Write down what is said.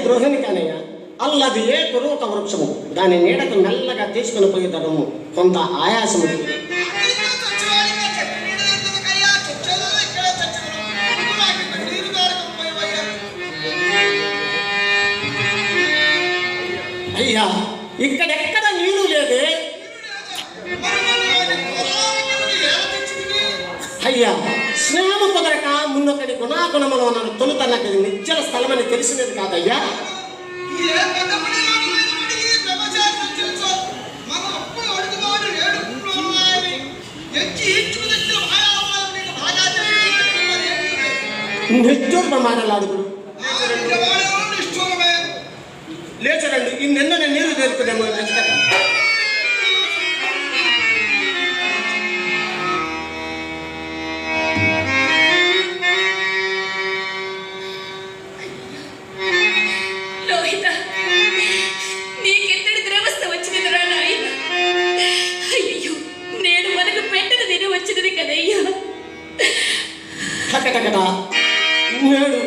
గృహిణి కానయ్యా, అల్లది ఏ కురుక వృక్షము, దాని నీడకు మెల్లగా తీసుకుని పోయేదనము కొంత ఆయాసము. అయ్యా, ఇక్కడెక్కడ నీరు లేదే అయ్యా. స్నేహము కుదరక మున్నొకటి గుణాగుణములు అన్న తొలుత నాకు ఇది నిశ్చల స్థలమని తెలిసినది కాదయ్యా. నిష్ఠూర్మ మాటలాడుకుడు లేచరండి, ఈ నిన్న నీరు చేరుకునేమో. నేడు